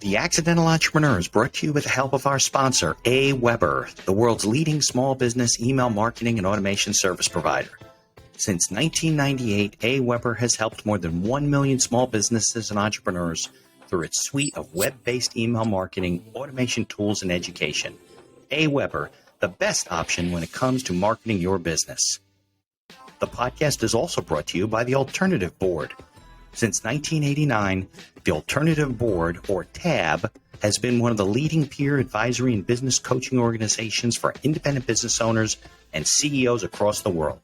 The Accidental Entrepreneur is brought to you with the help of our sponsor, AWeber, the world's leading small business email marketing and automation service provider. Since 1998, AWeber has helped more than 1 million small businesses and entrepreneurs through its suite of web-based email marketing, automation tools, and education. AWeber, the best option when it comes to marketing your business. The podcast is also brought to you by the Alternative Board. Since 1989, the Alternative Board, or TAB, has been one of the leading peer advisory and business coaching organizations for independent business owners and CEOs across the world.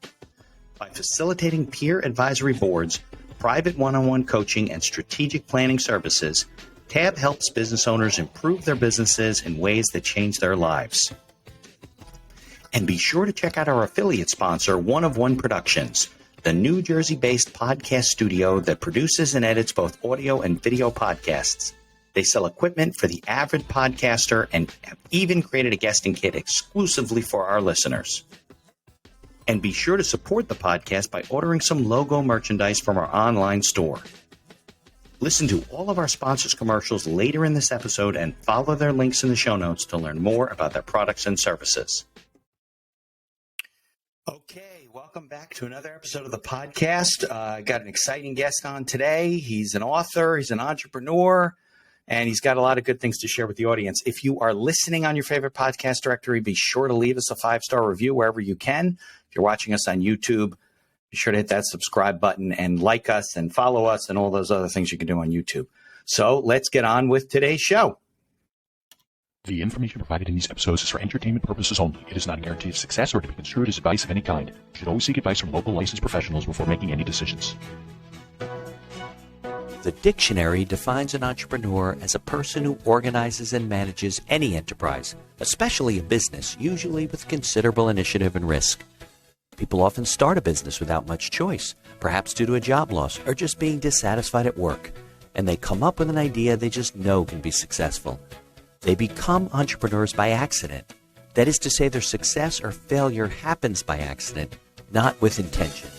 By facilitating peer advisory boards, private one-on-one coaching, and strategic planning services, TAB helps business owners improve their businesses in ways that change their lives. And be sure to check out our affiliate sponsor, One of One Productions, the New Jersey-based podcast studio that produces and edits both audio and video podcasts. They sell equipment for the avid podcaster and have even created a guesting kit exclusively for our listeners. And be sure to support the podcast by ordering some logo merchandise from our online store. Listen to all of our sponsors' commercials later in this episode and follow their links in the show notes to learn more about their products and services. Okay, welcome back to another episode of the podcast. Got an exciting guest on today. He's an author, he's an entrepreneur, and he's got a lot of good things to share with the audience. If you are listening on your favorite podcast directory, be sure to leave us a 5-star review wherever you can. If you're watching us on YouTube, be sure to hit that subscribe button and like us and follow us and all those other things you can do on YouTube. So let's get on with today's show. The information provided in these episodes is for entertainment purposes only. It is not a guarantee of success or to be construed as advice of any kind. You should always seek advice from local licensed professionals before making any decisions. The dictionary defines an entrepreneur as a person who organizes and manages any enterprise, especially a business, usually with considerable initiative and risk. People often start a business without much choice, perhaps due to a job loss or just being dissatisfied at work, and they come up with an idea they just know can be successful. They become entrepreneurs by accident. That is to say, their success or failure happens by accident, not with intention.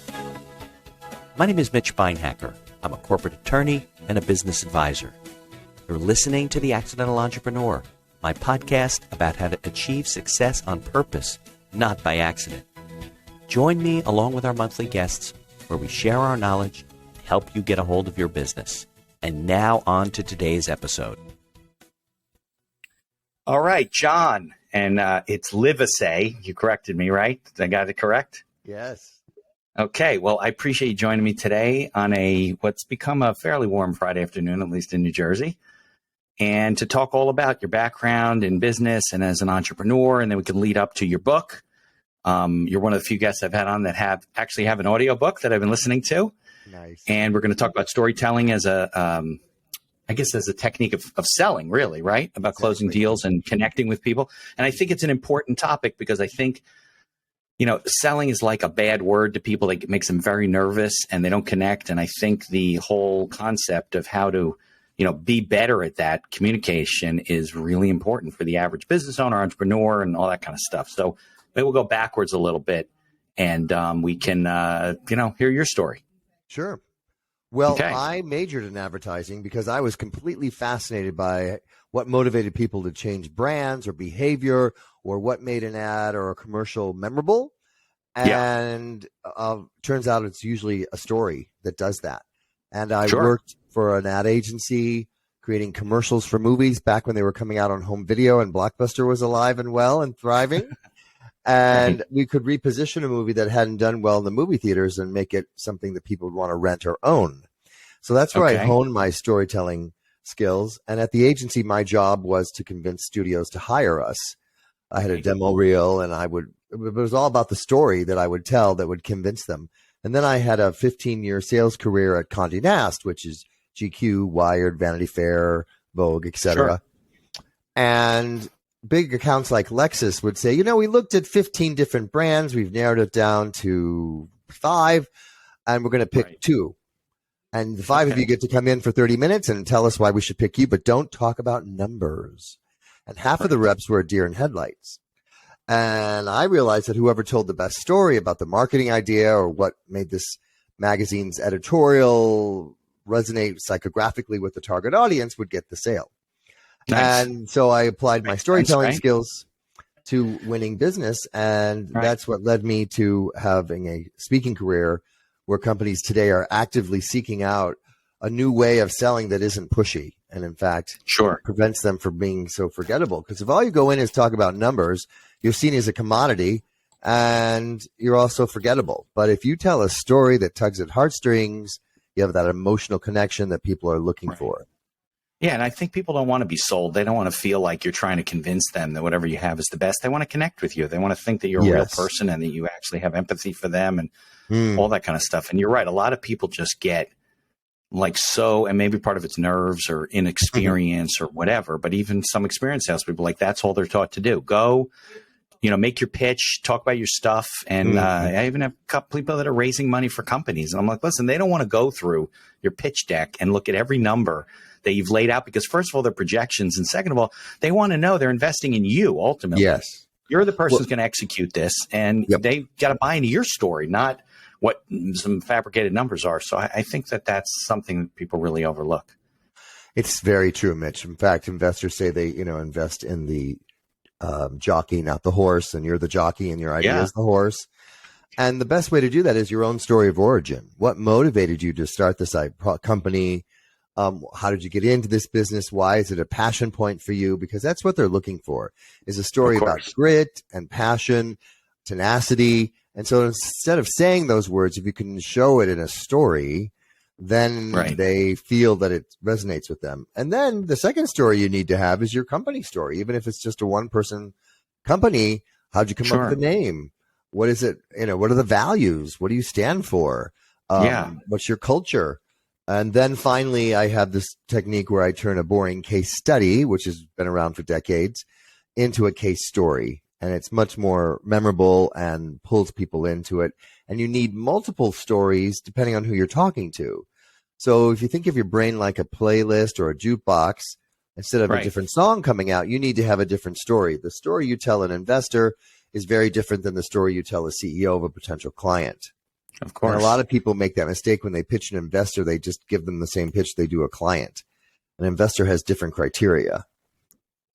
My name is Mitch Beinhacker. I'm a corporate attorney and a business advisor. You're listening to The Accidental Entrepreneur, my podcast about how to achieve success on purpose, not by accident. Join me along with our monthly guests where we share our knowledge and help you get a hold of your business. And now on to today's episode. All right, John, and it's Livesay. You corrected me, right? I got it correct? Yes. Okay, well, I appreciate you joining me today on what's become a fairly warm Friday afternoon, at least in New Jersey, and to talk all about your background in business and as an entrepreneur, and then we can lead up to your book. You're one of the few guests I've had on that actually have an audio book that I've been listening to. Nice. And we're going to talk about storytelling as a technique of selling, really, right? About closing deals and connecting with people. And I think it's an important topic because I think, selling is like a bad word to people. It makes them very nervous and they don't connect. And I think the whole concept of how to, be better at that communication is really important for the average business owner, entrepreneur, and all that kind of stuff. So maybe we'll go backwards a little bit and we can, hear your story. Sure. Well, Okay. I majored in advertising because I was completely fascinated by what motivated people to change brands or behavior or what made an ad or a commercial memorable. And turns out it's usually a story that does that. And I worked for an ad agency creating commercials for movies back when they were coming out on home video and Blockbuster was alive and well and thriving. And we could reposition a movie that hadn't done well in the movie theaters and make it something that people would want to rent or own. So that's where I honed my storytelling skills. And at the agency, my job was to convince studios to hire us. I had a demo reel and it was all about the story that I would tell that would convince them. And then I had a 15-year sales career at Conde Nast, which is GQ, Wired, Vanity Fair, Vogue, etc. And big accounts like Lexus would say, we looked at 15 different brands. We've narrowed it down to 5, and we're going to pick 2. And the 5 of you get to come in for 30 minutes and tell us why we should pick you, but don't talk about numbers. And half of the reps were deer in headlights. And I realized that whoever told the best story about the marketing idea or what made this magazine's editorial resonate psychographically with the target audience would get the sale. Nice. And so I applied my storytelling right? skills to winning business. And that's what led me to having a speaking career where companies today are actively seeking out a new way of selling that isn't pushy. And in fact, prevents them from being so forgettable. Because if all you go in is talk about numbers, you're seen as a commodity and you're also forgettable. But if you tell a story that tugs at heartstrings, you have that emotional connection that people are looking for. Yeah, and I think people don't want to be sold. They don't want to feel like you're trying to convince them that whatever you have is the best. They want to connect with you. They want to think that you're a real person and that you actually have empathy for them and all that kind of stuff. And you're right. A lot of people just get like and maybe part of it's nerves or inexperience or whatever, but even some experienced salespeople, like that's all they're taught to do. Go, make your pitch, talk about your stuff. And I even have a couple people that are raising money for companies. And I'm like, listen, they don't want to go through your pitch deck and look at every number that you've laid out because first of all, they're projections. And second of all, they want to know they're investing in you ultimately. Yes. You're the person who's going to execute this and they got to buy into your story, not what some fabricated numbers are. So I think that that's something that people really overlook. It's very true, Mitch. In fact, investors say they, invest in the jockey, not the horse, and you're the jockey and your idea is the horse. And the best way to do that is your own story of origin. What motivated you to start this company? How did you get into this business? Why is it a passion point for you? Because that's what they're looking for, is a story about grit and passion, tenacity. And so instead of saying those words, if you can show it in a story, then they feel that it resonates with them. And then the second story you need to have is your company story. Even if it's just a one-person company, how'd you come up with the name? What is it? What are the values? What do you stand for? What's your culture? And then finally, I have this technique where I turn a boring case study, which has been around for decades, into a case story. And it's much more memorable and pulls people into it. And you need multiple stories depending on who you're talking to. So if you think of your brain like a playlist or a jukebox, instead of a different song coming out, you need to have a different story. The story you tell an investor is very different than the story you tell a CEO of a potential client. Of course. And a lot of people make that mistake when they pitch an investor. They just give them the same pitch they do a client. An investor has different criteria.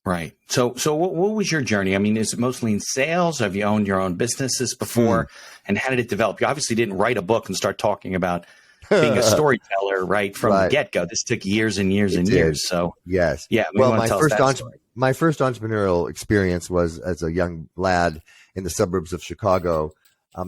Right. So what was your journey? I mean, is it mostly in sales? Have you owned your own businesses before? And how did it develop? You obviously didn't write a book and start talking about being a storyteller from the get-go. This took years and years and years. So yes. Yeah. Well, my first entrepreneurial experience was as a young lad in the suburbs of Chicago,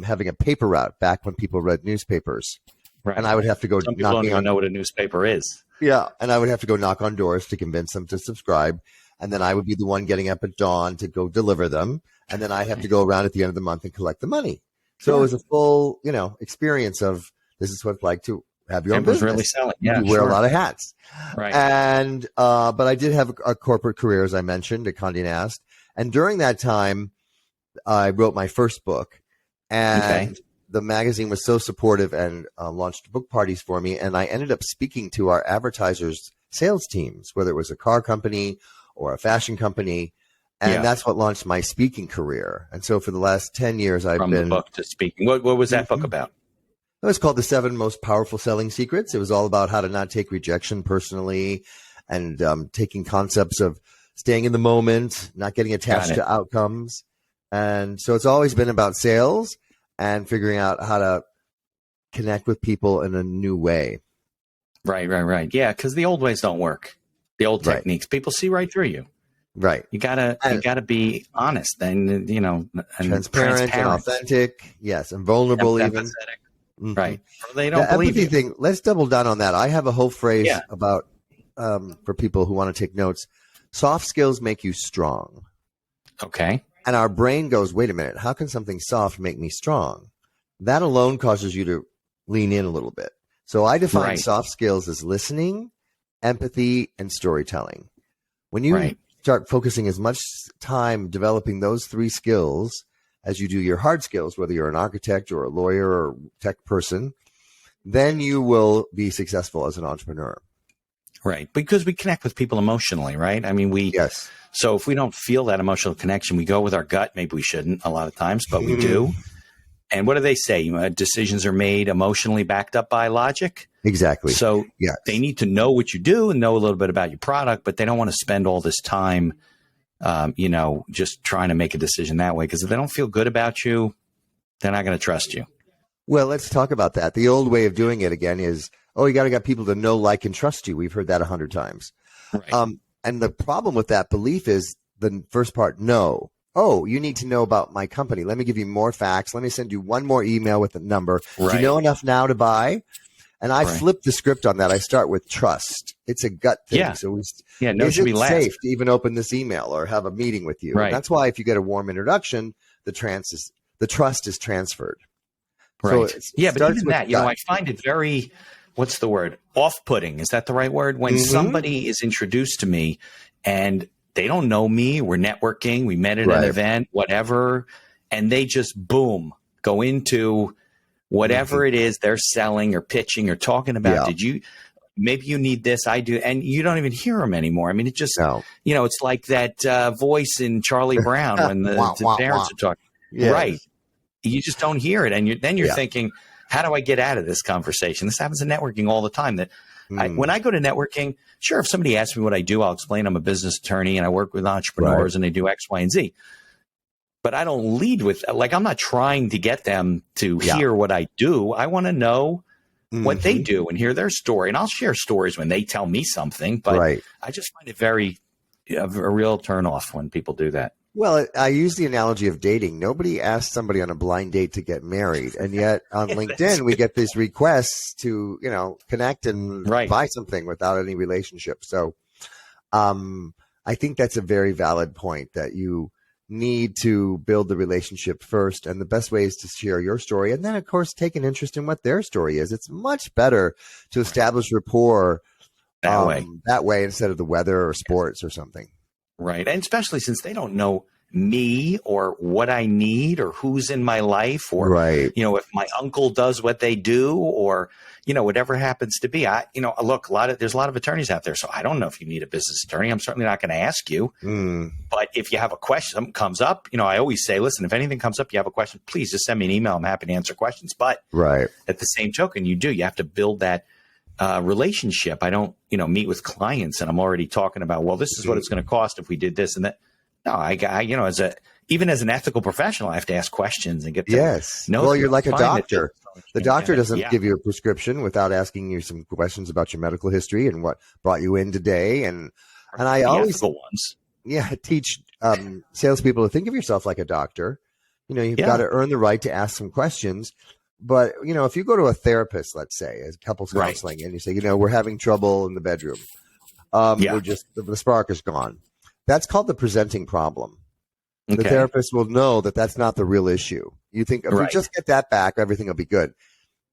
having a paper route back when people read newspapers. Right. And I would have to go Some people don't even know what a newspaper is. Yeah. And I would have to go knock on doors to convince them to subscribe. And then I would be the one getting up at dawn to go deliver them. And then I have to go around at the end of the month and collect the money. So it was a full, experience of this is what it's like to have your own business. Really selling. Yeah, you wear a lot of hats. Right. And, but I did have a corporate career, as I mentioned, at Conde Nast. And during that time, I wrote my first book. And the magazine was so supportive and launched book parties for me. And I ended up speaking to our advertisers' sales teams, whether it was a car company or a fashion company. And that's what launched my speaking career. And so for the last 10 years, I've been... From the book to speaking. What was that book about? It was called The 7 Most Powerful Selling Secrets. It was all about how to not take rejection personally and taking concepts of staying in the moment, not getting attached to outcomes. And so it's always been about sales and figuring out how to connect with people in a new way. Right. Yeah, because the old ways don't work. The old techniques, people see right through you. Right. You gotta be honest and, and transparent and authentic. Yes. And vulnerable even. Mm-hmm. Right. They don't believe empathy you. Thing. Let's double down on that. I have a whole phrase about, for people who want to take notes, soft skills make you strong. Okay. And our brain goes, wait a minute, how can something soft make me strong? That alone causes you to lean in a little bit. So I define soft skills as listening, empathy, and storytelling. When you start focusing as much time developing those 3 skills as you do your hard skills, whether you're an architect or a lawyer or tech person, then you will be successful as an entrepreneur. Right. Because we connect with people emotionally, right? I mean, so if we don't feel that emotional connection, we go with our gut. Maybe we shouldn't a lot of times, but we do. And what do they say? Decisions are made emotionally backed up by logic. Exactly. So yes. They need to know what you do and know a little bit about your product, but they don't want to spend all this time, just trying to make a decision that way. Because if they don't feel good about you, they're not going to trust you. Well, let's talk about that. The old way of doing it again is, you got to get people to know, like, and trust you. We've heard that 100 times. Right. And the problem with that belief is the first part, no. Oh, you need to know about my company. Let me give you more facts. Let me send you one more email with a number. Right. Do you know enough now to buy? And I flip the script on that. I start with trust. It's a gut thing. Yeah. So no should be last. Safe to even open this email or have a meeting with you? Right. That's why if you get a warm introduction, the trust is transferred. Right. So but even that, I find it very, what's the word? Off-putting. Is that the right word? When somebody is introduced to me and they don't know me, we're networking, we met at an event, whatever, and they just, boom, go into whatever it is they're selling or pitching or talking about. Maybe you need this, I do, and you don't even hear them anymore. I mean, it just, it's like that voice in Charlie Brown when the parents are talking. Yes. Right. You just don't hear it. And then you're thinking, how do I get out of this conversation? This happens in networking all the time. That when I go to networking, sure, if somebody asks me what I do, I'll explain I'm a business attorney and I work with entrepreneurs and they do X, Y, and Z. But I don't lead with, I'm not trying to get them to hear what I do. I want to know what they do and hear their story. And I'll share stories when they tell me something. But I just find it very a real turnoff when people do that. Well, I use the analogy of dating. Nobody asks somebody on a blind date to get married. And yet on LinkedIn, we get these requests to, connect and buy something without any relationship. So I think that's a very valid point, that you need to build the relationship first. And the best way is to share your story. And then, of course, take an interest in what their story is. It's much better to establish rapport that way instead of the weather or sports or something. Right. And especially since they don't know me or what I need or who's in my life or, if my uncle does what they do or, whatever happens to be. Look, there's a lot of attorneys out there. So I don't know if you need a business attorney. I'm certainly not going to ask you. But if you have a question, something comes up, I always say, listen, if anything comes up, you have a question, please just send me an email. I'm happy to answer questions. But at the same token, you have to build that relationship. I don't, meet with clients and I'm already talking about, well, this is what it's going to cost if we did this and that. No, I even as an ethical professional, I have to ask questions and get to know. Well, you're like a doctor. The doctor doesn't give you a prescription without asking you some questions about your medical history and what brought you in today. And I always teach salespeople to think of yourself like a doctor. You've got to earn the right to ask some questions. But, if you go to a therapist, let's say, as couples counseling, and you say, we're having trouble in the bedroom. We're just, the spark is gone. That's called the presenting problem. The therapist will know that that's not the real issue. You think if we just get that back, everything will be good.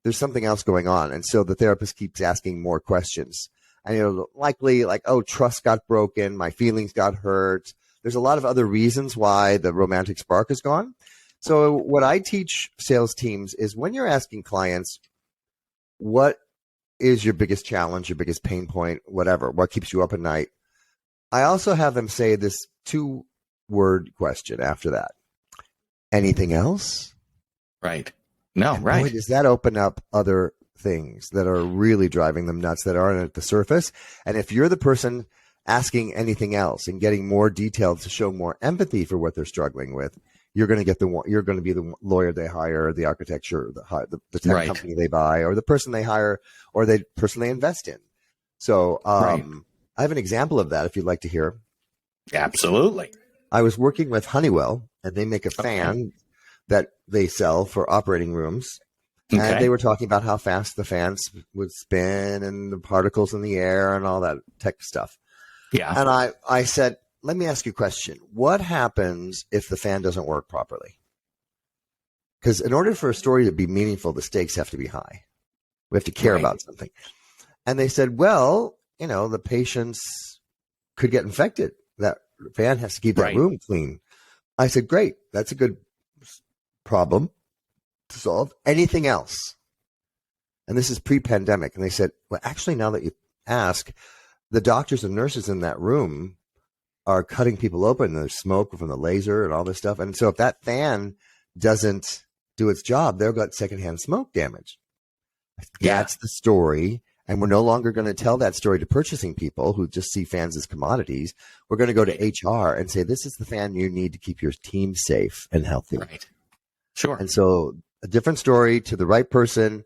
There's something else going on. And so the therapist keeps asking more questions. And likely like, trust got broken. My feelings got hurt. There's a lot of other reasons why the romantic spark is gone. So what I teach sales teams is when you're asking clients, what is your biggest challenge, your biggest pain point, whatever, what keeps you up at night? I also have them say this 2-word question after that. Anything else? Right. No, and right. Boy, does that open up other things that are really driving them nuts that aren't at the surface. And if you're the person asking anything else and getting more detailed to show more empathy for what they're struggling with, you're going to be the lawyer they hire, the architecture, the tech company they buy, or the person they hire, or the person they invest in. So I have an example of that if you'd like to hear. Absolutely. I was working with Honeywell, and they make a fan that they sell for operating rooms. And they were talking about how fast the fans would spin and the particles in the air and all that tech stuff. Yeah. And I said, let me ask you a question. What happens if the fan doesn't work properly? Because in order for a story to be meaningful, the stakes have to be high. We have to care about something. And they said, well, the patients could get infected. That fan has to keep that room clean. I said, great. That's a good problem to solve. Anything else? And this is pre-pandemic. And they said, well, actually, now that you ask, the doctors and nurses in that room are cutting people open. There's smoke from the laser and all this stuff. And so if that fan doesn't do its job, they've got secondhand smoke damage. Yeah. That's the story. And we're no longer going to tell that story to purchasing people who just see fans as commodities. We're going to go to HR and say, this is the fan you need to keep your team safe and healthy. Right. Sure. And so a different story to the right person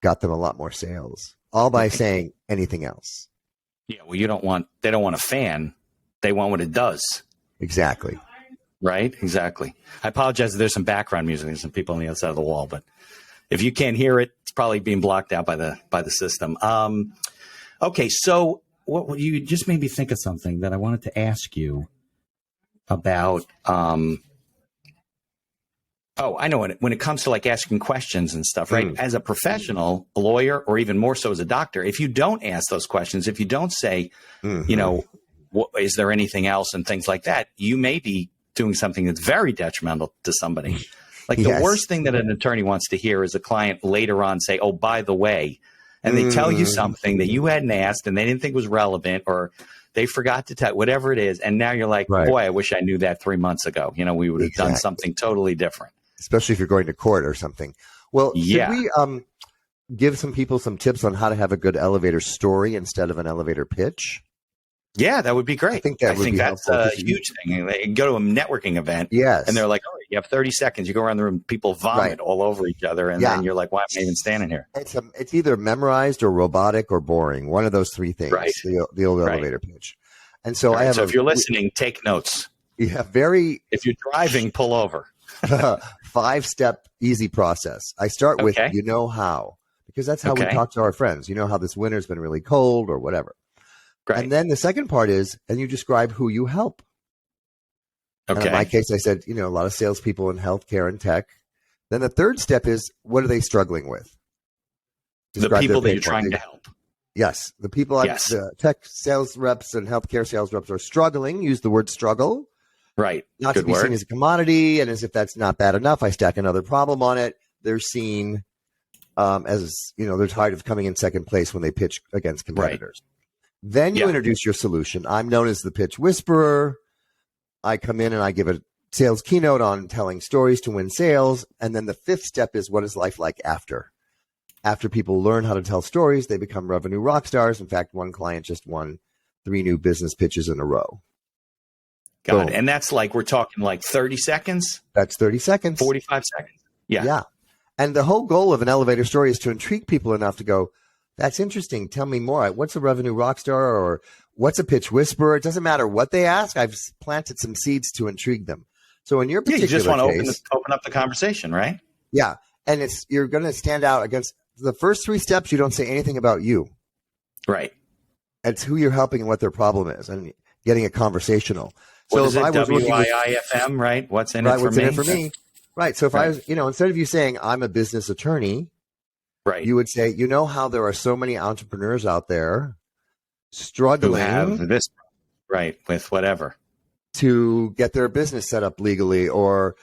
got them a lot more sales, all by saying anything else. Yeah. Well, they don't want a fan. They want what it does. Exactly. Right. Exactly. I apologize if there's some background music. There's some people on the other side of the wall, but if you can't hear it, it's probably being blocked out by the system. Okay. So what you just made me think of something that I wanted to ask you about. I know when it comes to like asking questions and stuff, right? As a professional, a lawyer, or even more so as a doctor, if you don't ask those questions, if you don't say, is there anything else and things like that, you may be doing something that's very detrimental to somebody. Like the worst thing that an attorney wants to hear is a client later on say, oh, by the way, and they tell you something that you hadn't asked and they didn't think was relevant, or they forgot to tell, whatever it is. And now you're like, boy, I wish I knew that 3 months ago. We would have done something totally different. Especially if you're going to court or something. Well, should we give some people some tips on how to have a good elevator story instead of an elevator pitch? Yeah, that would be great. I think that's a huge thing. They go to a networking event, and they're like, "Oh, you have 30 seconds." You go around the room, people vomit all over each other, and then you're like, "Why am I even standing here?" It's either memorized or robotic or boring. One of those three things. Right. The old elevator pitch. And so I have. So if you're listening, take notes. Yeah, If you're driving, pull over. 5-step easy process. I start with how, because that's how we talk to our friends. How this winter's been really cold or whatever. Right. And then the second part is, and you describe who you help. Okay. And in my case, I said, a lot of salespeople in healthcare and tech. Then the third step is, what are they struggling with? Describe the people that you're trying to help. Yes. The people, the tech sales reps and healthcare sales reps are struggling. Use the word struggle. Right. Not to be seen as a commodity. And as if that's not bad enough, I stack another problem on it. They're seen as, they're tired of coming in second place when they pitch against competitors. Right. Then you introduce your solution. I'm known as the pitch whisperer. I come in and I give a sales keynote on telling stories to win sales. And then the fifth step is, what is life like after? After people learn how to tell stories, they become revenue rock stars. In fact, one client just won 3 new business pitches in a row. Got it. And that's we're talking 30 seconds? That's 30 seconds. 45 seconds. Yeah. Yeah. And the whole goal of an elevator story is to intrigue people enough to go, that's interesting. Tell me more. What's a revenue rock star, or what's a pitch whisperer? It doesn't matter what they ask. I've planted some seeds to intrigue them. So in your particular you just want to case, open up the conversation, right? Yeah. And you're going to stand out against the first 3 steps. You don't say anything about you. Right. It's who you're helping and what their problem is, and getting it conversational. So if I was WIIFM, right? What's in it for me? In it for me? Right. So if I was, instead of you saying I'm a business attorney, right, you would say, how there are so many entrepreneurs out there struggling who have this, right, with whatever, to get their business set up legally, or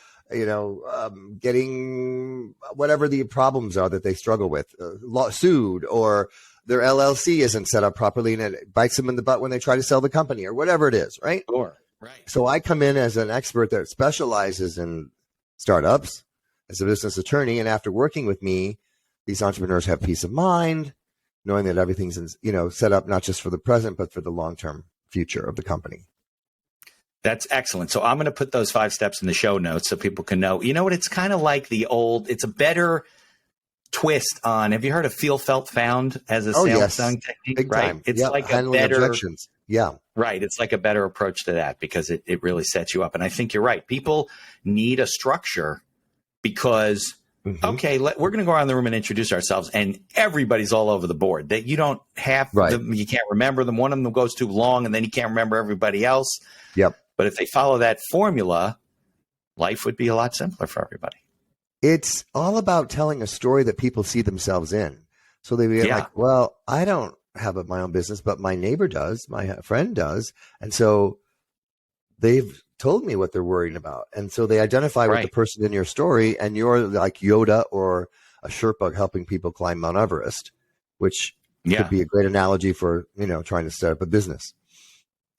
getting whatever the problems are that they struggle with, sued, or their LLC isn't set up properly and it bites them in the butt when they try to sell the company, or whatever it is, right? Sure. Right. So I come in as an expert that specializes in startups as a business attorney, and after working with me, these entrepreneurs have peace of mind, knowing that everything's set up not just for the present, but for the long-term future of the company. That's excellent. So I'm going to put those 5 steps in the show notes so people can know. You know what? It's kind of like it's a better twist on. Have you heard of feel, felt, found as a sales selling technique? Big right. Time. It's like a better objections. Yeah. Right. It's like a better approach to that, because it really sets you up. And I think you're right. People need a structure because, we're going to go around the room and introduce ourselves, and everybody's all over the board. That you don't have them, you can't remember them. One of them goes too long, and then you can't remember everybody else. Yep. But if they follow that formula, life would be a lot simpler for everybody. It's all about telling a story that people see themselves in. So they be like, well, I don't have my own business, but my neighbor does, my friend does. And so they've told me what they're worried about. And so they identify with the person in your story, and you're like Yoda or a Sherpa helping people climb Mount Everest, which could be a great analogy for, trying to set up a business.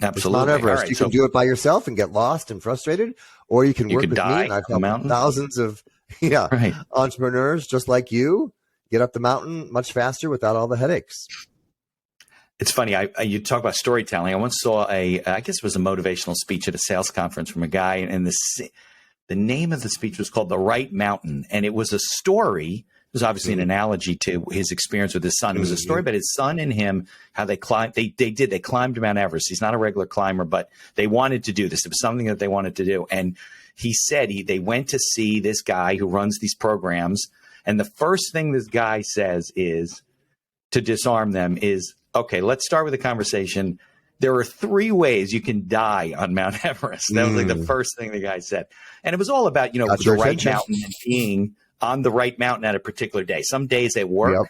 Absolutely. Mount Everest. Right, you can do it by yourself and get lost and frustrated, or you can work with me, and I've helped thousands of Yeah. Right. Entrepreneurs, just like you, get up the mountain much faster without all the headaches. It's funny. You talk about storytelling. I once saw I guess it was a motivational speech at a sales conference from a guy, and the name of the speech was called "The Right Mountain," and it was a story. It was obviously an analogy to his experience with his son. It was a story about his son and him, how they climbed. They climbed Mount Everest. He's not a regular climber, but they wanted to do this. It was something that they wanted to do, and he said they went to see this guy who runs these programs, and the first thing this guy says is to disarm them is, okay, let's start with a conversation. There are 3 ways you can die on Mount Everest. That was like the first thing the guy said. And it was all about, the right mountain and being on the right mountain at a particular day. Some days at work,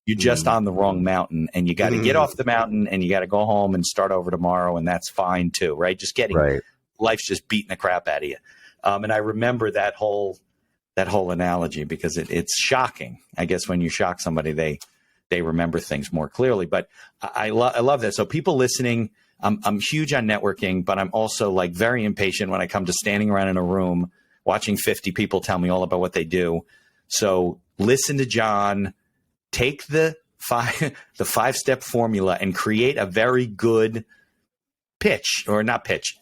you're just on the wrong mountain, and you got to get off the mountain and you got to go home and start over tomorrow. And that's fine too, right? Just life's just beating the crap out of you. And I remember that whole analogy because it's shocking. I guess when you shock somebody, they remember things more clearly. But I love that. So people listening, I'm huge on networking, but I'm also like very impatient when I come to standing around in a room watching 50 people tell me all about what they do. So listen to John, take the 5-step formula and create a very good pitch, or not pitch,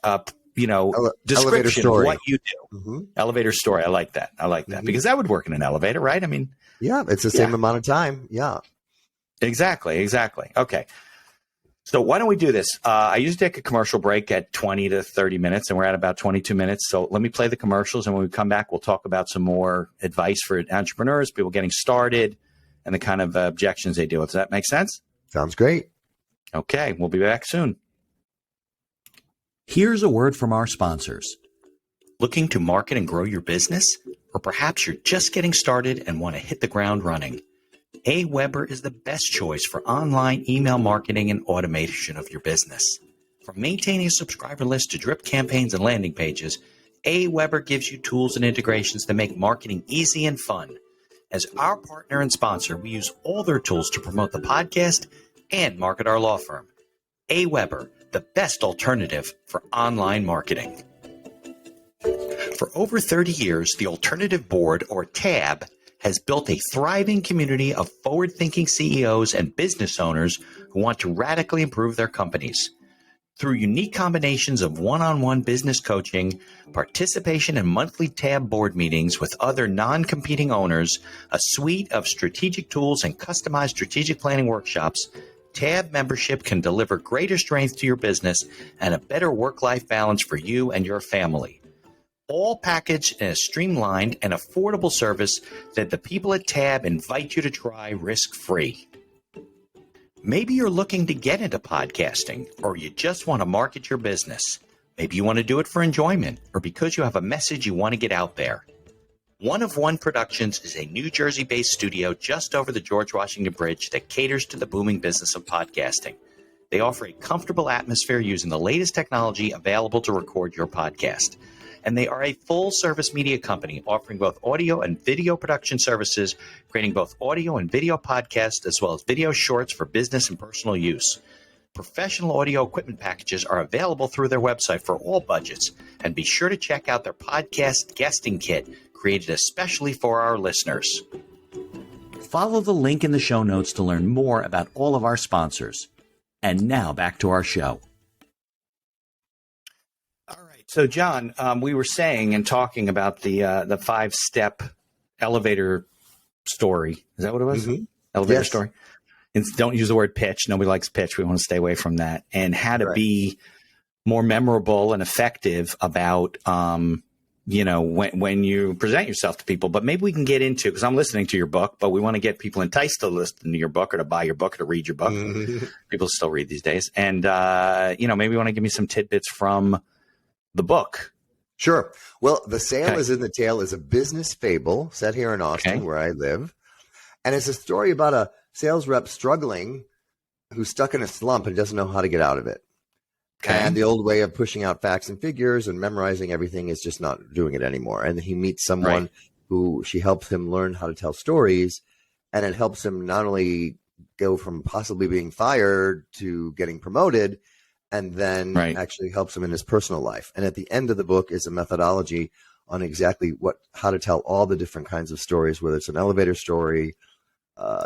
description of what you do. Elevator story. I like that. Because that would work in an elevator, right? I mean, yeah, it's the same amount of time. Yeah. Exactly. Okay. So why don't we do this? I usually take a commercial break at 20 to 30 minutes, and we're at about 22 minutes. So let me play the commercials, and when we come back, we'll talk about some more advice for entrepreneurs, people getting started, and the kind of objections they deal with. Does that make sense? Sounds great. Okay. We'll be back soon. Here's a word from our sponsors. Looking to market and grow your business? Or perhaps you're just getting started and want to hit the ground running? AWeber is the best choice for online email marketing and automation of your business. From maintaining a subscriber list to drip campaigns and landing pages, AWeber gives you tools and integrations that make marketing easy and fun. As our partner and sponsor, we use all their tools to promote the podcast and market our law firm. AWeber, the best alternative for online marketing. For over 30 years, the Alternative Board, or TAB, has built a thriving community of forward-thinking CEOs and business owners who want to radically improve their companies. Through unique combinations of one-on-one business coaching, participation in monthly TAB board meetings with other non-competing owners, a suite of strategic tools, and customized strategic planning workshops, TAB membership can deliver greater strength to your business and a better work-life balance for you and your family. All packaged in a streamlined and affordable service that the people at TAB invite you to try risk-free. Maybe you're looking to get into podcasting, or you just want to market your business. Maybe you want to do it for enjoyment, or because you have a message you want to get out there. One of One Productions is a New Jersey-based studio just over the George Washington Bridge that caters to the booming business of podcasting. They offer a comfortable atmosphere using the latest technology available to record your podcast. And they are a full-service media company offering both audio and video production services, creating both audio and video podcasts, as well as video shorts for business and personal use. Professional audio equipment packages are available through their website for all budgets. And be sure to check out their podcast guesting kit, created especially for our listeners. Follow the link in the show notes to learn more about all of our sponsors. And now back to our show. So, John, we were saying and talking about the 5-step elevator story. Is that what it was? Elevator story. And don't use the word pitch. Nobody likes pitch. We want to stay away from that. And how to be more memorable and effective about, when you present yourself to people. But maybe we can get into, because I'm listening to your book, but we want to get people enticed to listen to your book or to buy your book or to read your book. People still read these days. And, maybe you want to give me some tidbits from the book. Sure. Well, The Sale is in the Tail is a business fable set here in Austin, where I live. And it's a story about a sales rep struggling who's stuck in a slump and doesn't know how to get out of it. And the old way of pushing out facts and figures and memorizing everything is just not doing it anymore. And he meets someone who she helps him learn how to tell stories. And it helps him not only go from possibly being fired to getting promoted, and then actually helps him in his personal life. And at the end of the book is a methodology on exactly how to tell all the different kinds of stories, whether it's an elevator story,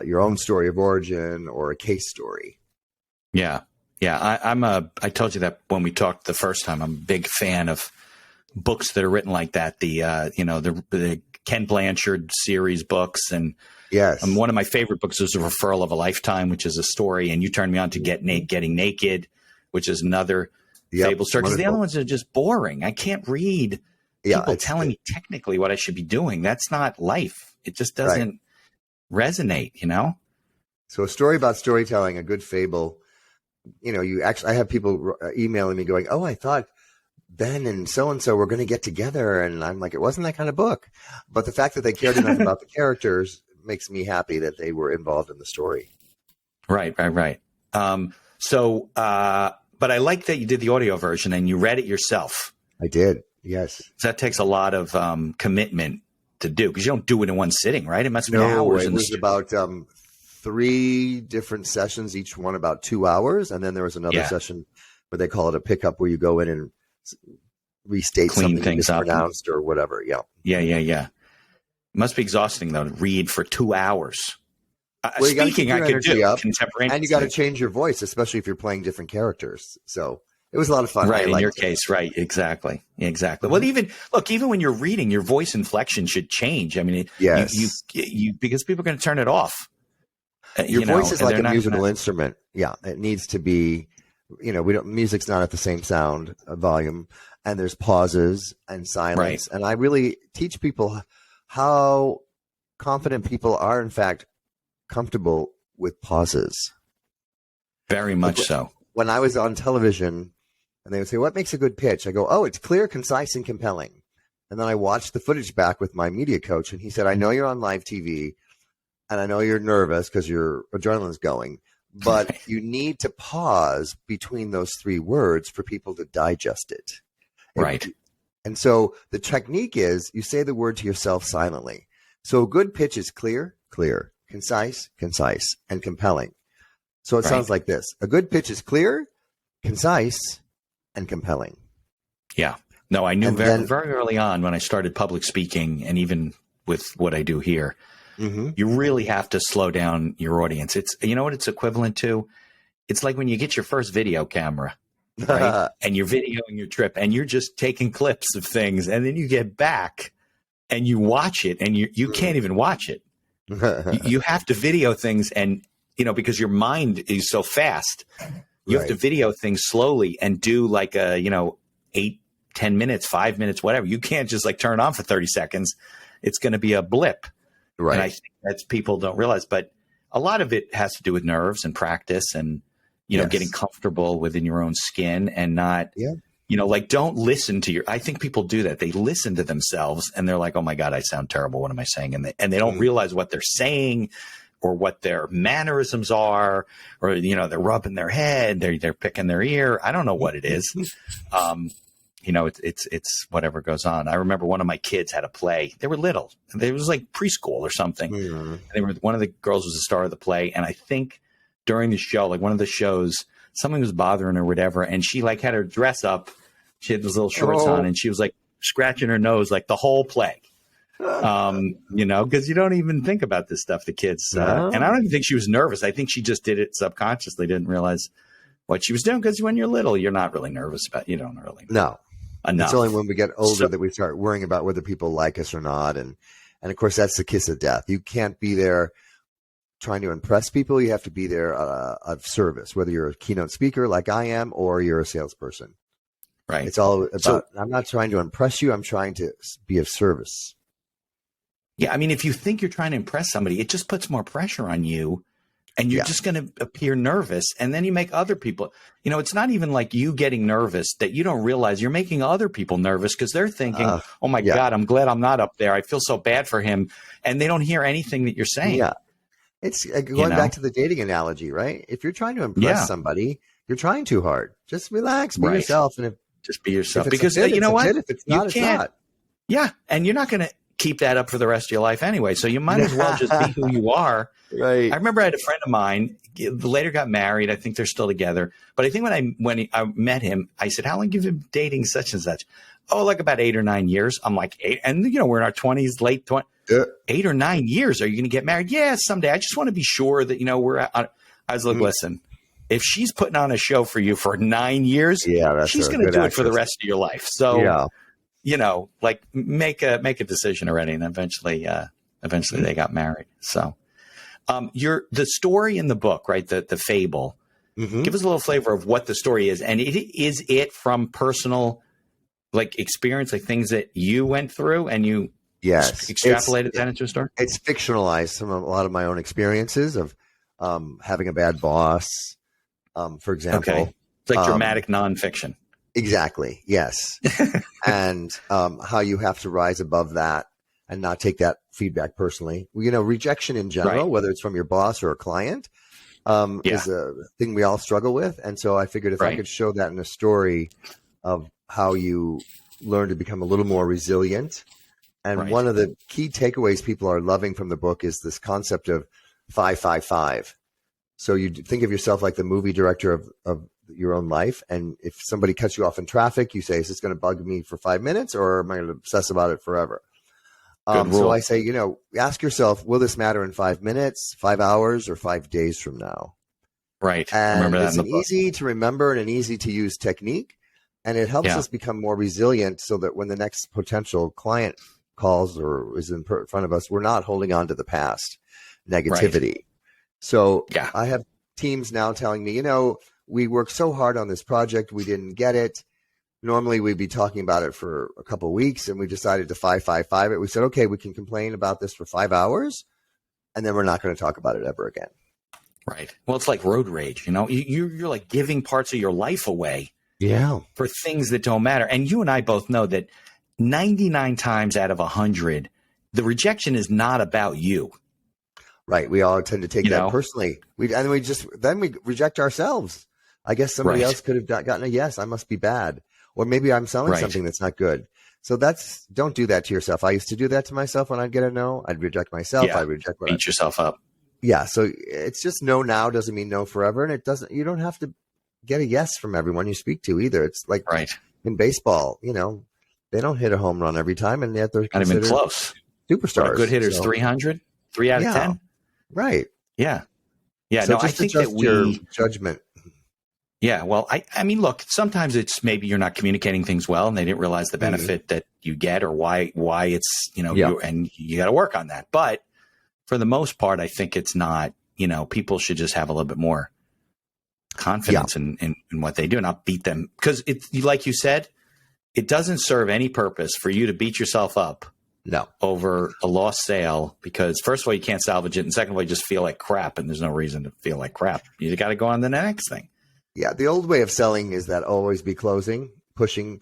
your own story of origin, or a case story. Yeah. Yeah. I told you that when we talked the first time. I'm a big fan of books that are written like that. The Ken Blanchard series books. And yes, one of my favorite books is A Referral of a Lifetime, which is a story. And you turned me on to Getting Naked, which is another fable story. Because the other ones are just boring. I can't read people telling me technically what I should be doing. That's not life. It just doesn't resonate, So a story about storytelling, a good fable, I have people emailing me going, oh, I thought Ben and so-and-so were going to get together. And I'm like, it wasn't that kind of book. But the fact that they cared enough about the characters makes me happy that they were involved in the story. Right. But I like that you did the audio version and you read it yourself. I did. Yes. So that takes a lot of commitment to do, because you don't do it in one sitting, right? It must be hours. It was about 3 different sessions, each one about 2 hours. And then there was another session where they call it a pickup, where you go in and restate clean something things mispronounced or whatever. Yeah. It must be exhausting, though, to read for 2 hours. Well, Speaking, I could do up, contemporaneous. And you got to change your voice, especially if you're playing different characters. So it was a lot of fun. Right. In your case. Right. Exactly. Well, even when you're reading, your voice inflection should change. I mean, you because people are going to turn it off. Your voice is like a musical instrument. Yeah. It needs to be, music's not at the same sound volume, and there's pauses and silence. Right. And I really teach people how confident people are, in fact, comfortable with pauses. Very much so. When I was on television and they would say, what makes a good pitch? I go, oh, it's clear, concise, and compelling. And then I watched the footage back with my media coach, and he said, I know you're on live TV and I know you're nervous because your adrenaline's going, but you need to pause between those 3 words for people to digest it. Right. And so the technique is you say the word to yourself silently. So a good pitch is clear, concise, and compelling. So it sounds like this. A good pitch is clear, concise, and compelling. Yeah. No, I knew very early on when I started public speaking, and even with what I do here, you really have to slow down your audience. It's, what it's equivalent to? It's like when you get your first video camera, right? And you're videoing your trip and you're just taking clips of things, and then you get back and you watch it and you can't even watch it. You have to video things, and because your mind is so fast, you have to video things slowly and do like a 8, 10 minutes, 5 minutes, whatever. You can't just like turn it on for 30 seconds. It's going to be a blip. Right. And I think that's people don't realize, but a lot of it has to do with nerves and practice and getting comfortable within your own skin, and not don't listen to I think people do that. They listen to themselves and they're like, oh my God, I sound terrible. What am I saying? And they don't realize what they're saying or what their mannerisms are, or, they're rubbing their head, they're picking their ear. I don't know what it is. It's whatever goes on. I remember one of my kids had a play. They were little. It was like preschool or something. And one of the girls was the star of the play. And I think during the show, like one of the shows, something was bothering her or whatever, and she like had her dress up. She had those little shorts on, and she was like scratching her nose like the whole play. Because you don't even think about this stuff, the kids. And I don't even think she was nervous. I think she just did it subconsciously, didn't realize what she was doing, because when you're little, you're not really nervous about, you don't really know. No. Enough. It's only when we get older that we start worrying about whether people like us or not. And of course, that's the kiss of death. You can't be there trying to impress people. You have to be there of service, whether you're a keynote speaker like I am or you're a salesperson. Right. It's all about, I'm not trying to impress you. I'm trying to be of service. Yeah. I mean, if you think you're trying to impress somebody, it just puts more pressure on you, and you're just going to appear nervous. And then you make other people, it's not even like you getting nervous that you don't realize you're making other people nervous, because they're thinking, oh my God, I'm glad I'm not up there. I feel so bad for him. And they don't hear anything that you're saying. Yeah. It's going back to the dating analogy, right? If you're trying to impress somebody, you're trying too hard. Just relax, be yourself. And just be yourself, if because fit, you know what? If it's not, it's not. Yeah. And you're not going to keep that up for the rest of your life anyway. So you might as well just be who you are. Right. I remember I had a friend of mine, later got married. I think they're still together. But I think when I met him, I said, how long have you been dating such and such? Oh, like about 8 or 9 years. I'm like, 8. And, we're in our 20s, late 20s. 8 or 9 years. Are you going to get married? Yeah, someday. I just want to be sure that, we're I was like, listen, if she's putting on a show for you for 9 years, she's going to do it for the rest of your life. So, like make a decision already. And eventually they got married. So the story in the book, right? The fable, give us a little flavor of what the story is. And is it from personal like experience, like things that you went through and you extrapolated that into a story? It's fictionalized from a lot of my own experiences of having a bad boss, for example. Okay. It's like dramatic nonfiction. Exactly. Yes. And how you have to rise above that and not take that feedback personally. Rejection in general, whether it's from your boss or a client, is a thing we all struggle with. And so I figured if I could show that in a story of how you learn to become a little more resilient. And one of the key takeaways people are loving from the book is this concept of 555. So you think of yourself like the movie director of your own life. And if somebody cuts you off in traffic, you say, is this going to bug me for 5 minutes or am I going to obsess about it forever? So I say, ask yourself, will this matter in 5 minutes, 5 hours, or 5 days from now? Right. And remember that it's an easy to remember and an easy to use technique. And it helps us become more resilient so that when the next potential client calls or is in front of us, we're not holding on to the past negativity. Right. So I have teams now telling me, we worked so hard on this project, we didn't get it. Normally we'd be talking about it for a couple of weeks and we decided to 555 it. We said, okay, we can complain about this for 5 hours and then we're not going to talk about it ever again. Right. Well, it's like road rage, you're like giving parts of your life away. Yeah. For things that don't matter. And you and I both know that 99 times out of 100, the rejection is not about you. Right. We all tend to take that personally. We reject ourselves. I guess somebody else could have gotten a yes. I must be bad. Or maybe I'm selling something that's not good. So don't do that to yourself. I used to do that to myself when I'd get a no. I'd reject myself. Yeah. Beat yourself up. Yeah. So it's just no now doesn't mean no forever. And you don't have to get a yes from everyone you speak to either. It's like in baseball, they don't hit a home run every time, and yet they're not even close. Superstars. A good hitter's 300, 3 out of 10. Right. Yeah. Yeah. So I think that your judgment. Yeah. Well, I mean, look, sometimes it's maybe you're not communicating things well, and they didn't realize the benefit that you get or why it's and you got to work on that. But for the most part, I think it's not. People should just have a little bit more confidence in what they do and not beat them, because it's like you said, it doesn't serve any purpose for you to beat yourself up over a lost sale, because first of all, you can't salvage it, and second of all, you just feel like crap, and there's no reason to feel like crap. You got to go on to the next thing. Yeah, the old way of selling is that always be closing, pushing,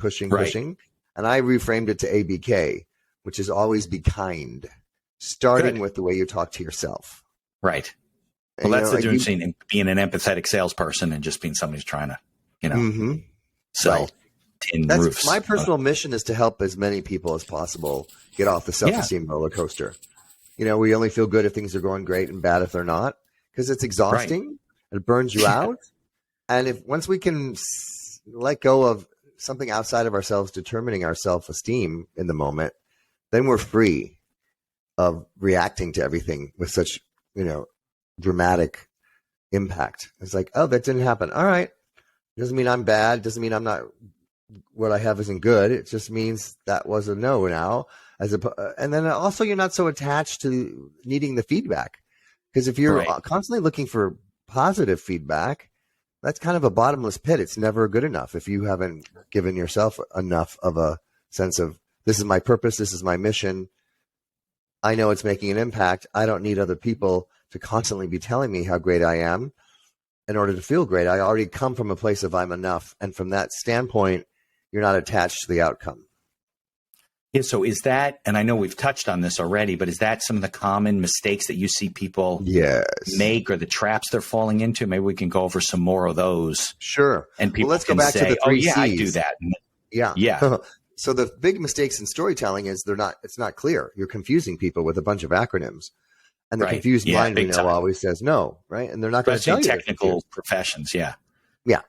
and I reframed it to ABK, which is always be kind, starting with the way you talk to yourself. Right. Well, that's the difference between being an empathetic salesperson and just being somebody who's trying to, sell tin roofs. My personal mission is to help as many people as possible get off the self-esteem roller coaster. We only feel good if things are going great and bad if they're not, because it's exhausting and it burns you out. And once we can let go of something outside of ourselves determining our self-esteem in the moment, then we're free of reacting to everything with such, dramatic impact. It's like, oh, that didn't happen. All right. Doesn't mean I'm bad. Doesn't mean I'm not, what I have isn't good. It just means that was a no now. And then also you're not so attached to needing the feedback, because if you're constantly looking for positive feedback, that's kind of a bottomless pit. It's never good enough if you haven't given yourself enough of a sense of, this is my purpose. This is my mission. I know it's making an impact. I don't need other people to constantly be telling me how great I am in order to feel great. I already come from a place of I'm enough. And from that standpoint, you're not attached to the outcome. Yeah. So is that, and I know we've touched on this already, but is that some of the common mistakes that you see people make, or the traps they're falling into? Maybe we can go over some more of those. Sure. And people let's go back to the 3 C's. I do that. Yeah. So the big mistakes in storytelling is it's not clear. You're confusing people with a bunch of acronyms. And the confused mind, we know, always says no, right? And they're not going to tell you. Technical professions, yeah. Yeah.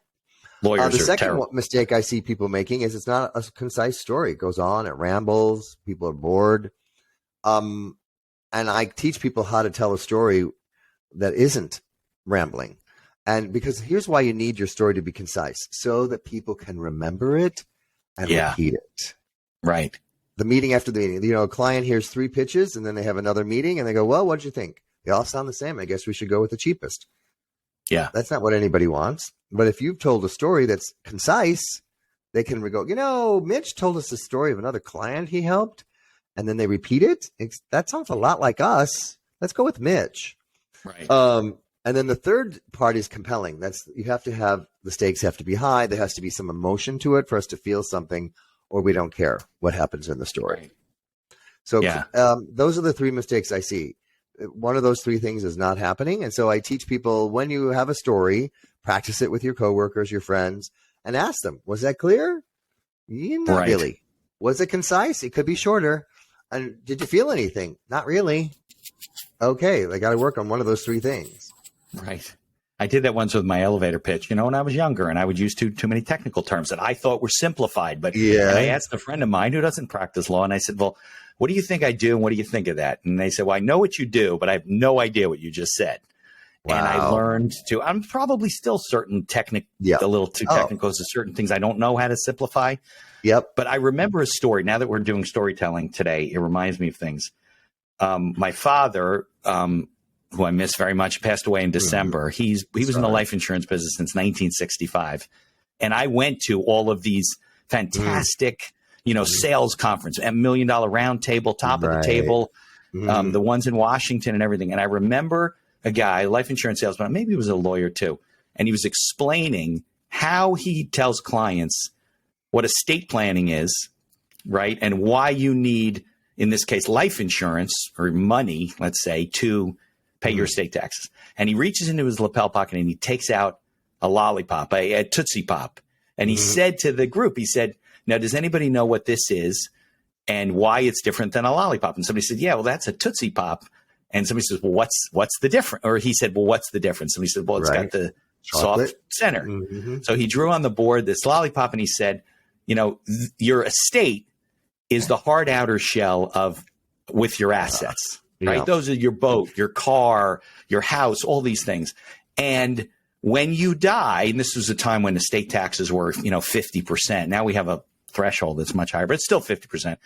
Lawyers the are second terrible. mistake I see people making is it's not a concise story. It goes on, it rambles, people are bored. And I teach people how to tell a story that isn't rambling. And because here's why you need your story to be concise, so that people can remember it and repeat it. Right. The meeting after the meeting, a client hears 3 pitches and then they have another meeting and they go, well, what'd you think? They all sound the same. I guess we should go with the cheapest. Yeah. That's not what anybody wants. But if you've told a story that's concise, they can go, Mitch told us the story of another client he helped, and then they repeat it. That sounds a lot like us. Let's go with Mitch. Right. And then the third part is compelling. The stakes have to be high. There has to be some emotion to it for us to feel something, or we don't care what happens in the story. Right. So those are the 3 mistakes I see. One of those 3 things is not happening. And so I teach people, when you have a story, practice it with your coworkers, your friends, and ask them, was that clear? Not really. Was it concise? It could be shorter. And did you feel anything? Not really. Okay, I got to work on one of those 3 things. Right. I did that once with my elevator pitch, when I was younger, and I would use too many technical terms that I thought were simplified. But and I asked a friend of mine who doesn't practice law, and I said, well, what do you think I do, and what do you think of that? And they said, well, I know what you do, but I have no idea what you just said. Wow. And I learned I'm probably still certain a little too technical to certain things I don't know how to simplify. Yep. But I remember a story. Now that we're doing storytelling today, it reminds me of things. My father, who I miss very much, passed away in December. He was in the life insurance business since 1965. And I went to all of these fantastic, sales conference, $1 million round table, top of the table, the ones in Washington and everything. And I remember a guy, life insurance salesman, maybe he was a lawyer too. And he was explaining how he tells clients what estate planning is, right? And why you need, in this case, life insurance or money, let's say, to pay your estate taxes. And he reaches into his lapel pocket and he takes out a lollipop, a Tootsie Pop. And he said to the group, now, does anybody know what this is and why it's different than a lollipop? And somebody said, yeah, well, that's a Tootsie Pop. And somebody says, well, what's the difference? Or he said, well, what's the difference? Somebody said, well, it's got the soft center. So he drew on the board this lollipop and he said, your estate is the hard outer shell with your assets. Right. Yeah. Those are your boat, your car, your house, all these things. And when you die, and this was a time when estate taxes were, 50%. Now we have a threshold that's much higher, but it's still 50%.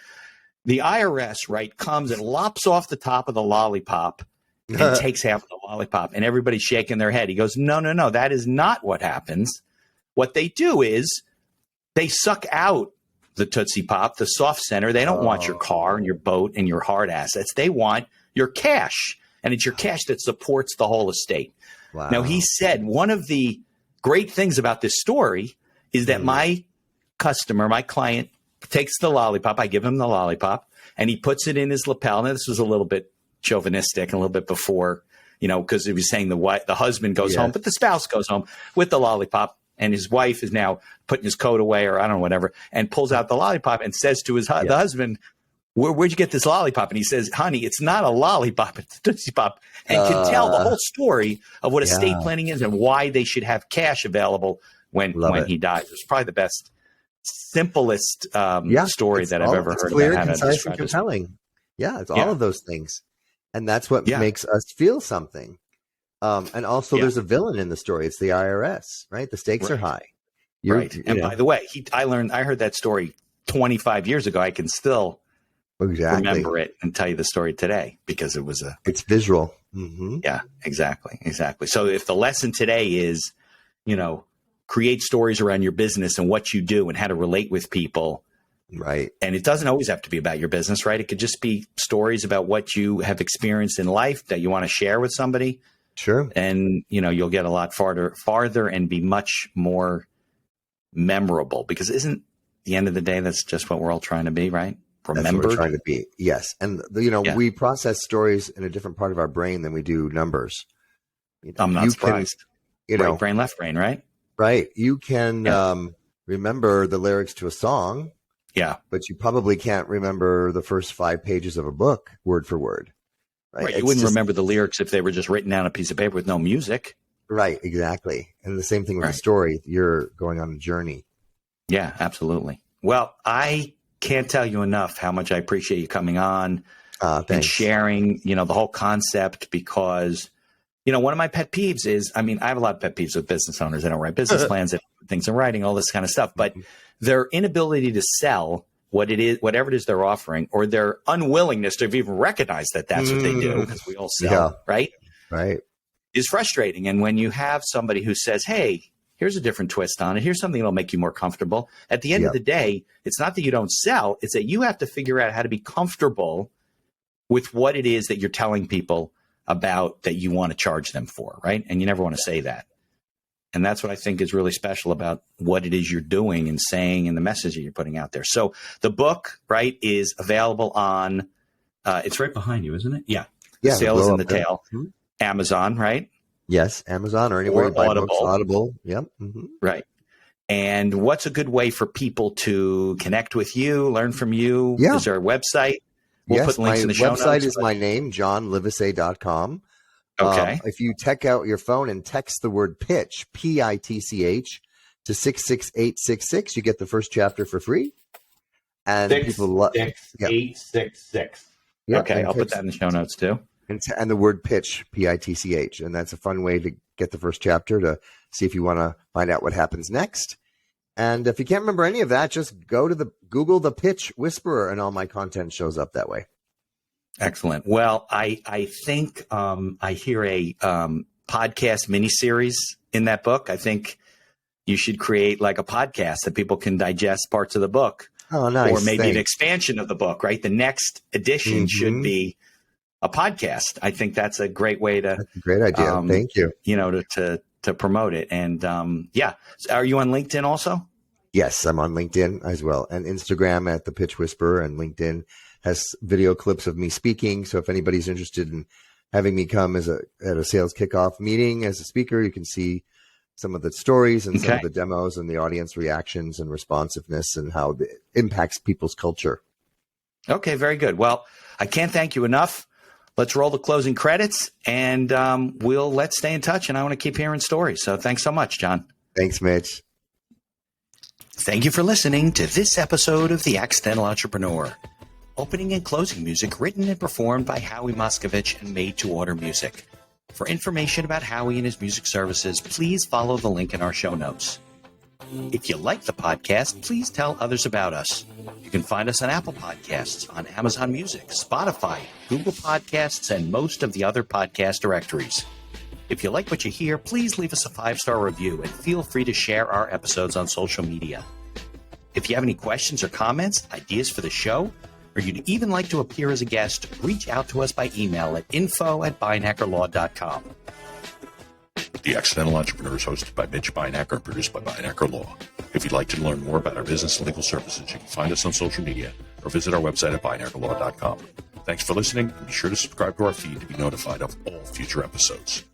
The IRS, right, comes and lops off the top of the lollipop and takes half of the lollipop, and everybody's shaking their head. He goes, no, that is not what happens. What they do is they suck out the Tootsie Pop, the soft center. They don't want your car and your boat and your hard assets. They want your cash, and it's your cash that supports the whole estate. Wow. Now, he said one of the great things about this story is that my customer, my client, takes the lollipop. I give him the lollipop, and he puts it in his lapel. Now, this was a little bit chauvinistic, a little bit before, because he was saying the husband goes home, but the spouse goes home with the lollipop, and his wife is now putting his coat away, or I don't know, whatever, and pulls out the lollipop and says to the husband, where'd you get this lollipop? And he says, honey, it's not a lollipop, it's a Tootsie Pop. And can tell the whole story of what estate planning is and why they should have cash available when he dies. It's probably the best, simplest story that I've ever heard. Clear, concise, and compelling. Yeah, it's all of those things. And that's what makes us feel something. And also there's a villain in the story. It's the IRS, right? The stakes are high. And by the way, I heard that story 25 years ago. I can still remember it and tell you the story today because it's visual. Yeah, exactly. So if the lesson today is, create stories around your business and what you do and how to relate with people. Right. And it doesn't always have to be about your business, right? It could just be stories about what you have experienced in life that you want to share with somebody. Sure. And, you'll get a lot farther and be much more memorable because isn't the end of the day, that's just what we're all trying to be, right? That's what we're trying to be. Yes. And, we process stories in a different part of our brain than we do numbers. I'm not surprised. Right brain, left brain, right? Right. You can remember the lyrics to a song. Yeah. But you probably can't remember the first 5 pages of a book word for word. Right. You wouldn't remember the lyrics if they were just written down on a piece of paper with no music. Right, exactly. And the same thing with the story. You're going on a journey. Yeah, absolutely. Well, I can't tell you enough how much I appreciate you coming on and sharing, the whole concept, because, one of my pet peeves is, I have a lot of pet peeves with business owners. They don't write business plans, they don't put things in writing, all this kind of stuff, but their inability to sell what it is, whatever it is they're offering, or their unwillingness to even recognize that that's what they do, because we all sell, right? Right. Is frustrating. And when you have somebody who says, hey, here's a different twist on it, here's something that'll make you more comfortable. At the end of the day, it's not that you don't sell, it's that you have to figure out how to be comfortable with what it is that you're telling people about that you want to charge them for, right? And you never want to say that. And that's what I think is really special about what it is you're doing and saying and the message that you're putting out there. So the book, right, is available on, it's right behind you, isn't it? Yeah. The Sale is in the Tail. Amazon, right? Yes, Amazon or anywhere you buy Audible. Books, Audible. Yep. Right. And what's a good way for people to connect with you, learn from you? Yeah. Is there a website? We'll put links in the show notes. My website is my name, johnlivesay.com. Okay. If you take out your phone and text the word pitch, Pitch, to 66866, you get the first chapter for free. And 66866. Yeah, okay, I'll put that in the show notes too. And the word pitch, Pitch. And that's a fun way to get the first chapter, to see if you want to find out what happens next. And if you can't remember any of that, just go to Google the Pitch Whisperer, and all my content shows up that way. Excellent. Well, I think I hear a podcast miniseries in that book. I think you should create like a podcast that people can digest parts of the book. Oh, nice. Or maybe an expansion of the book, right? The next edition should be a podcast. I think that's a great way to. That's a great idea. Thank you. To promote it. And So are you on LinkedIn also? Yes, I'm on LinkedIn as well, and Instagram at the Pitch Whisperer, and LinkedIn has video clips of me speaking. So if anybody's interested in having me come at a sales kickoff meeting as a speaker, you can see some of the stories and some of the demos and the audience reactions and responsiveness and how it impacts people's culture. Okay, very good. Well, I can't thank you enough. Let's roll the closing credits, and let's stay in touch. And I want to keep hearing stories. So thanks so much, John. Thanks, Mitch. Thank you for listening to this episode of The Accidental Entrepreneur. Opening and closing music written and performed by Howie Moskovich and made to order music. For information about Howie and his music services, please follow the link in our show notes. If you like the podcast, please tell others about us. You can find us on Apple Podcasts, on Amazon Music, Spotify, Google Podcasts, and most of the other podcast directories. If you like what you hear, please leave us a 5-star review and feel free to share our episodes on social media. If you have any questions or comments, ideas for the show, or you'd even like to appear as a guest, reach out to us by email at info@beinhackerlaw.com. The Accidental Entrepreneur is hosted by Mitch Beinhacker and produced by Beinhacker Law. If you'd like to learn more about our business and legal services, you can find us on social media or visit our website at beinhackerlaw.com. Thanks for listening, and be sure to subscribe to our feed to be notified of all future episodes.